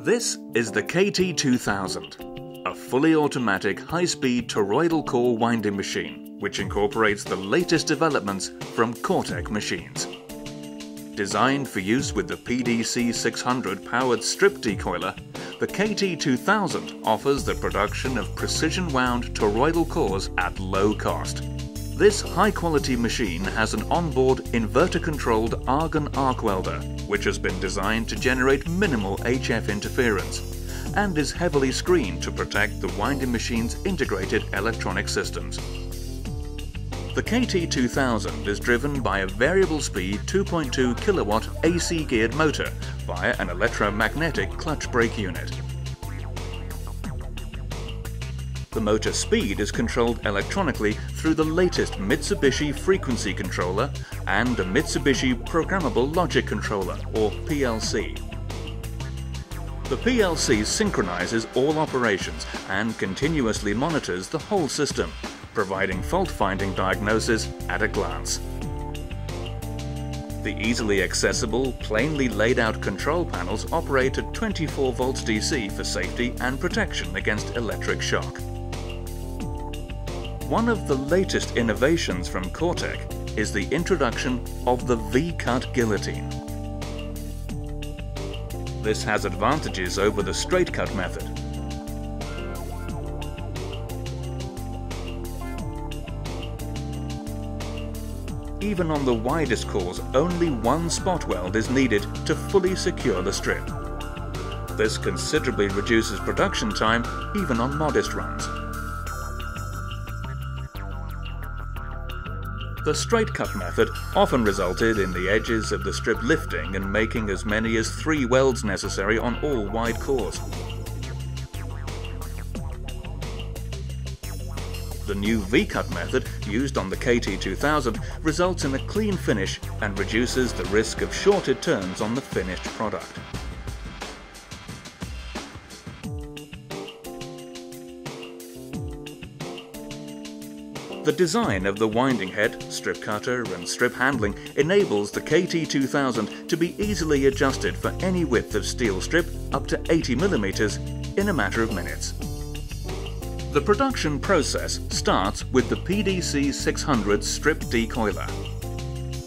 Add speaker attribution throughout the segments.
Speaker 1: This is the KT2000, a fully automatic high-speed toroidal core winding machine which incorporates the latest developments from Cortech machines. Designed for use with the PDC-600 powered strip decoiler, the KT2000 offers the production of precision-wound toroidal cores at low cost. This high-quality machine has an onboard inverter-controlled argon arc welder, which has been designed to generate minimal HF interference, and is heavily screened to protect the winding machine's integrated electronic systems. The KT2000 is driven by a variable speed 2.2 kilowatt AC geared motor via an electromagnetic clutch brake unit. The motor speed is controlled electronically through the latest Mitsubishi frequency controller and a Mitsubishi programmable logic controller, or PLC. The PLC synchronizes all operations and continuously monitors the whole system, providing fault-finding diagnosis at a glance. The easily accessible, plainly laid out control panels operate at 24 volts DC for safety and protection against electric shock. One of the latest innovations from Cortech is the introduction of the V-cut guillotine. This has advantages over the straight cut method. Even on the widest cores, only one spot weld is needed to fully secure the strip. This considerably reduces production time even on modest runs. The straight cut method often resulted in the edges of the strip lifting and making as many as 3 welds necessary on all wide cores. The new V-cut method used on the KT2000 results in a clean finish and reduces the risk of shorted turns on the finished product. The design of the winding head, strip cutter and strip handling enables the KT2000 to be easily adjusted for any width of steel strip up to 80 mm in a matter of minutes. The production process starts with the PDC-600 strip decoiler.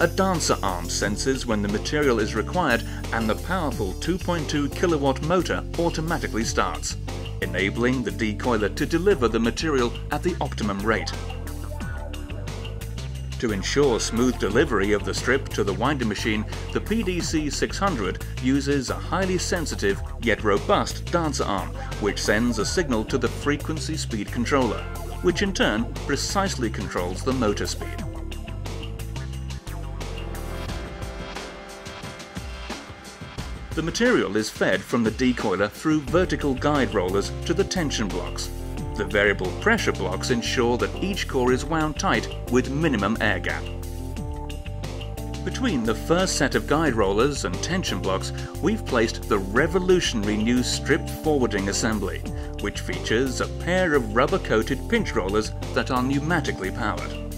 Speaker 1: A dancer arm senses when the material is required and the powerful 2.2 kilowatt motor automatically starts, enabling the decoiler to deliver the material at the optimum rate. To ensure smooth delivery of the strip to the winding machine, the PDC-600 uses a highly sensitive yet robust dancer arm, which sends a signal to the frequency speed controller, which in turn precisely controls the motor speed. The material is fed from the decoiler through vertical guide rollers to the tension blocks. The variable pressure blocks ensure that each core is wound tight with minimum air gap. Between the first set of guide rollers and tension blocks, we've placed the revolutionary new strip forwarding assembly, which features a pair of rubber-coated pinch rollers that are pneumatically powered.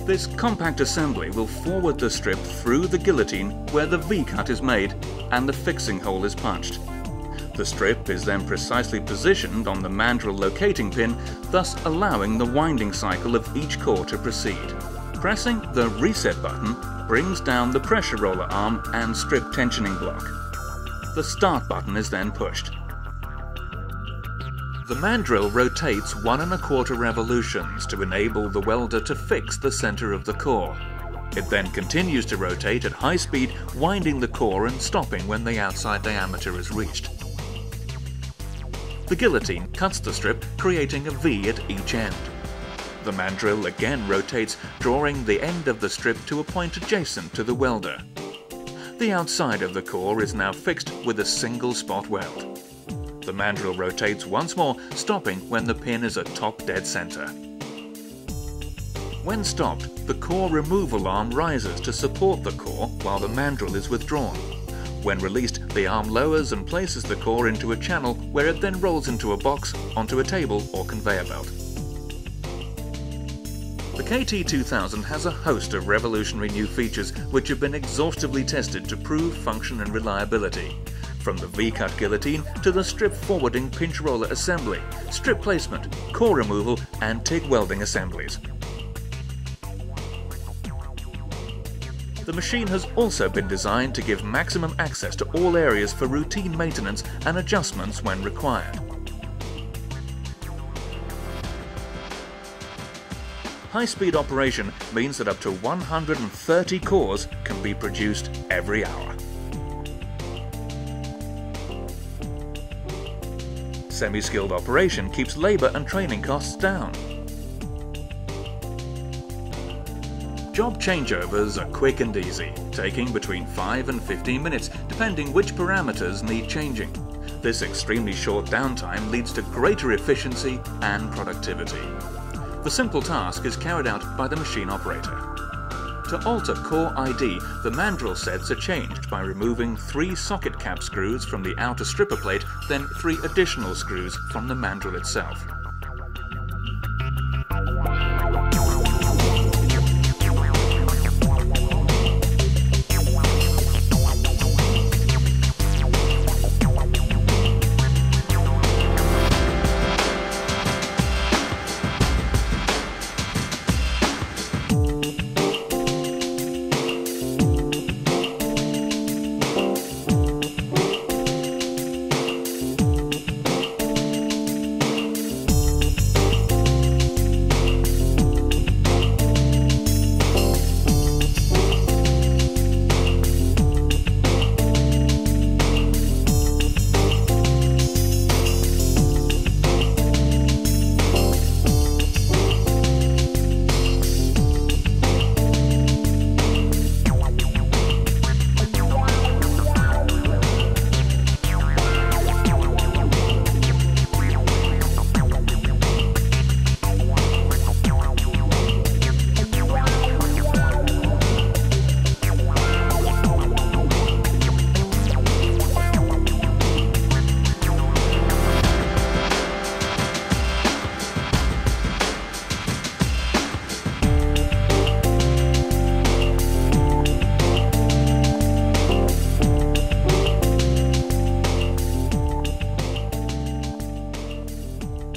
Speaker 1: This compact assembly will forward the strip through the guillotine where the V-cut is made and the fixing hole is punched. The strip is then precisely positioned on the mandrel locating pin, thus allowing the winding cycle of each core to proceed. Pressing the reset button brings down the pressure roller arm and strip tensioning block. The start button is then pushed. The mandrel rotates 1 1/4 revolutions to enable the welder to fix the center of the core. It then continues to rotate at high speed, winding the core and stopping when the outside diameter is reached. The guillotine cuts the strip, creating a V at each end. The mandrel again rotates, drawing the end of the strip to a point adjacent to the welder. The outside of the core is now fixed with a single spot weld. The mandrel rotates once more, stopping when the pin is at top dead center. When stopped, the core removal arm rises to support the core while the mandrel is withdrawn. When released, the arm lowers and places the core into a channel where it then rolls into a box, onto a table or conveyor belt. The KT2000 has a host of revolutionary new features which have been exhaustively tested to prove function and reliability. From the V-cut guillotine to the strip forwarding pinch roller assembly, strip placement, core removal and TIG welding assemblies. The machine has also been designed to give maximum access to all areas for routine maintenance and adjustments when required. High-speed operation means that up to 130 cores can be produced every hour. Semi-skilled operation keeps labour and training costs down. Job changeovers are quick and easy, taking between 5 and 15 minutes, depending which parameters need changing. This extremely short downtime leads to greater efficiency and productivity. The simple task is carried out by the machine operator. To alter core ID, the mandrel sets are changed by removing 3 socket cap screws from the outer stripper plate, then 3 additional screws from the mandrel itself.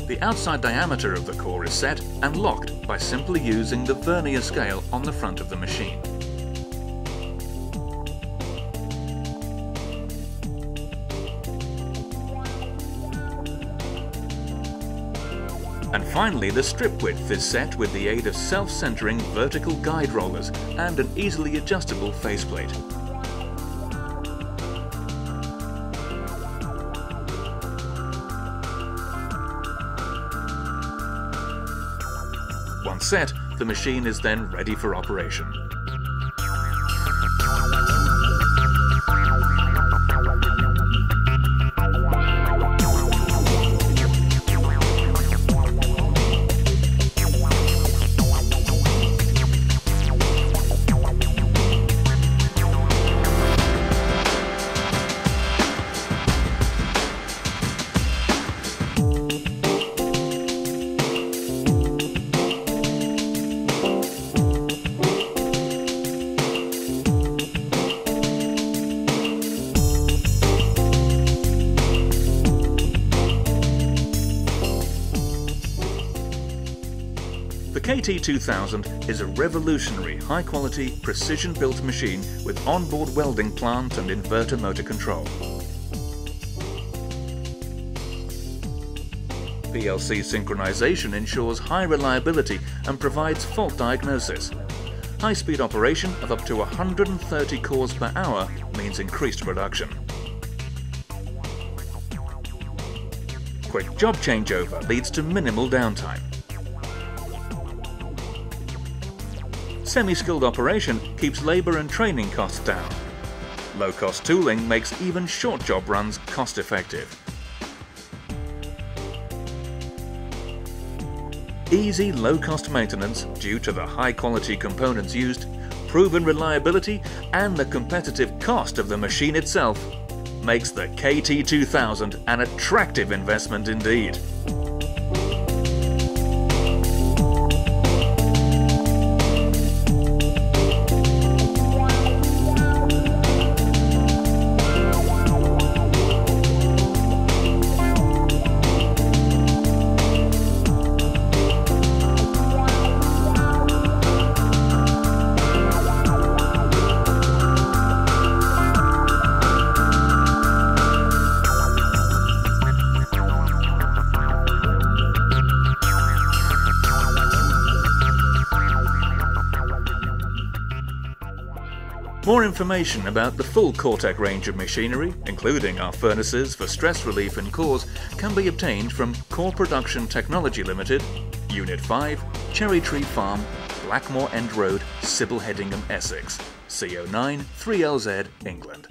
Speaker 1: The outside diameter of the core is set and locked by simply using the vernier scale on the front of the machine. And finally, the strip width is set with the aid of self-centering vertical guide rollers and an easily adjustable faceplate. Once set, the machine is then ready for operation. The KT2000 is a revolutionary, high-quality, precision-built machine with onboard welding plant and inverter motor control. PLC synchronization ensures high reliability and provides fault diagnosis. High-speed operation of up to 130 cores per hour means increased production. Quick job changeover leads to minimal downtime. Semi-skilled operation keeps labour and training costs down. Low-cost tooling makes even short job runs cost-effective. Easy, low-cost maintenance due to the high-quality components used proven reliability and the competitive cost of the machine itself makes the KT2000 an attractive investment indeed. More information about the full Cortech range of machinery, including our furnaces for stress relief and cores, can be obtained from Core Production Technology Limited, Unit 5, Cherry Tree Farm, Blackmore End Road, Sybil Headingham, Essex, CO9 3LZ, England.